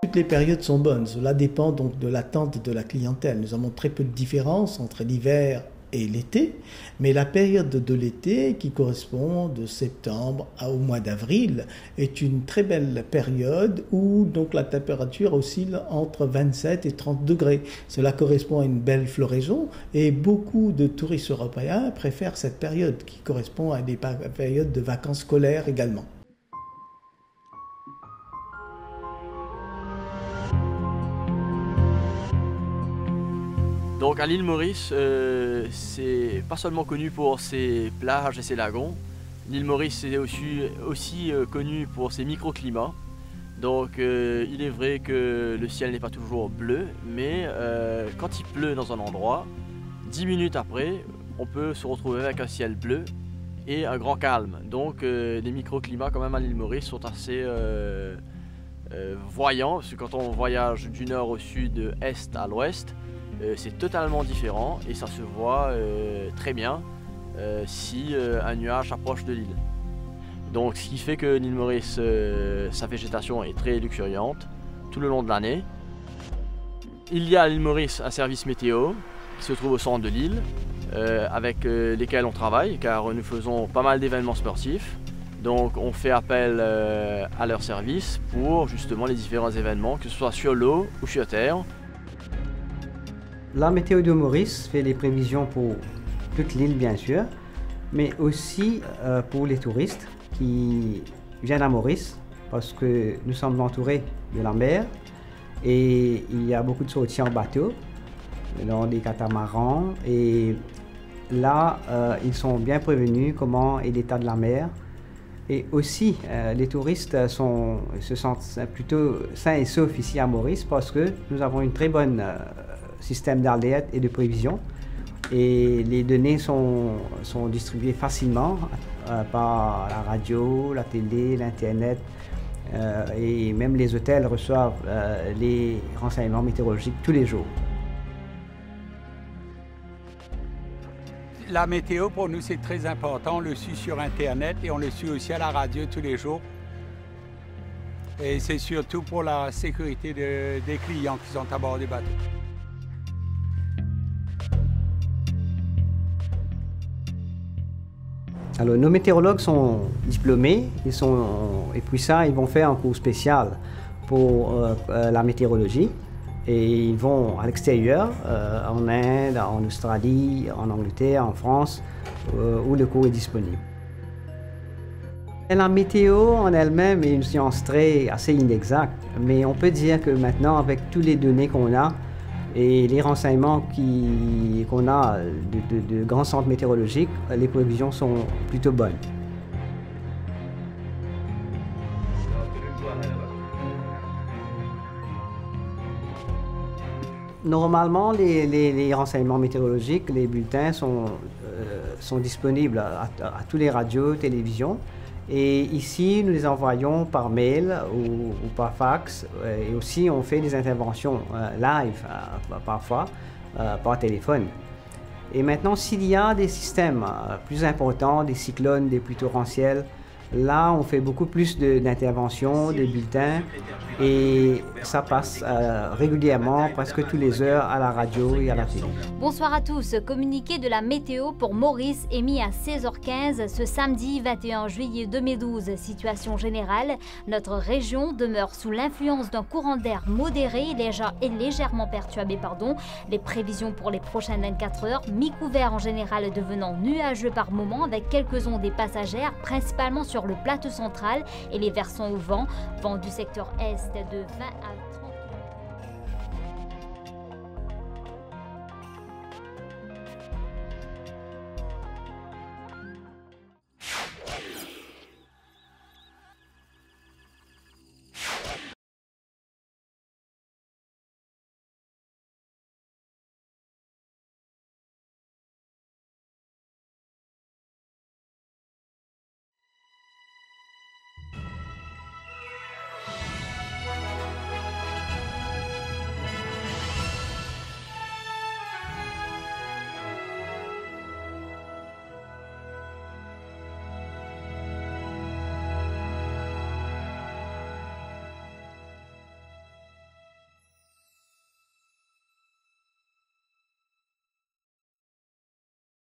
Toutes les périodes sont bonnes, cela dépend donc de l'attente de la clientèle. Nous avons très peu de différence entre l'hiver et l'été, mais la période de l'été, qui correspond de septembre au mois d'avril, est une très belle période où donc la température oscille entre 27 et 30 degrés. Cela correspond à une belle floraison et beaucoup de touristes européens préfèrent cette période qui correspond à des périodes de vacances scolaires également. Donc à l'île Maurice, c'est pas seulement connu pour ses plages et ses lagons. L'île Maurice est aussi connue pour ses microclimats. Donc il est vrai que le ciel n'est pas toujours bleu, mais quand il pleut dans un endroit, 10 minutes après, on peut se retrouver avec un ciel bleu et un grand calme. Donc les microclimats quand même à l'île Maurice sont assez voyants, parce que quand on voyage du nord au sud, de est à l'ouest, c'est totalement différent et ça se voit très bien si un nuage approche de l'île. Donc ce qui fait que l'île Maurice, sa végétation est très luxuriante tout le long de l'année. Il y a à l'île Maurice un service météo qui se trouve au centre de l'île avec lesquels on travaille car nous faisons pas mal d'événements sportifs. Donc on fait appel à leur service pour justement les différents événements, que ce soit sur l'eau ou sur terre. La météo de Maurice fait les prévisions pour toute l'île bien sûr, mais aussi pour les touristes qui viennent à Maurice parce que nous sommes entourés de la mer et il y a beaucoup de sorties en bateau, dans des catamarans et là ils sont bien prévenus comment est l'état de la mer. Et aussi, les touristes se sentent plutôt sains et saufs ici à Maurice parce que nous avons une très bonne système d'alerte et de prévision. Et les données sont distribuées facilement par la radio, la télé, l'Internet. Et même les hôtels reçoivent les renseignements météorologiques tous les jours. La météo, pour nous, c'est très important. On le suit sur Internet et on le suit aussi à la radio tous les jours. Et c'est surtout pour la sécurité des clients qui sont à bord du bateau. Alors, nos météorologues sont diplômés, et puis ça, ils vont faire un cours spécial pour la météorologie. Et ils vont à l'extérieur, en Inde, en Australie, en Angleterre, en France, où le cours est disponible. Et la météo en elle-même est une science assez inexacte, mais on peut dire que maintenant, avec toutes les données qu'on a et les renseignements qu'on a de grands centres météorologiques, les prévisions sont plutôt bonnes. Normalement, les renseignements météorologiques, les bulletins sont disponibles à tous les radios, télévisions. Et ici, nous les envoyons par mail ou par fax. Et aussi, on fait des interventions live, parfois, par téléphone. Et maintenant, s'il y a des systèmes plus importants, des cyclones, des pluies torrentielles, là, on fait beaucoup plus d'interventions, de bulletins, et ça passe régulièrement, presque tous les heures, à la radio et à la télé. Bonsoir à tous. Communiqué de la météo pour Maurice émis à 16h15 ce samedi 21 juillet 2012. Situation générale, notre région demeure sous l'influence d'un courant d'air modéré et légèrement perturbé. Les prévisions pour les prochaines 24 heures, mi-couvert en général devenant nuageux par moment avec quelques ondées passagères, principalement sur le plateau central et les versants au vent du secteur est de 20 à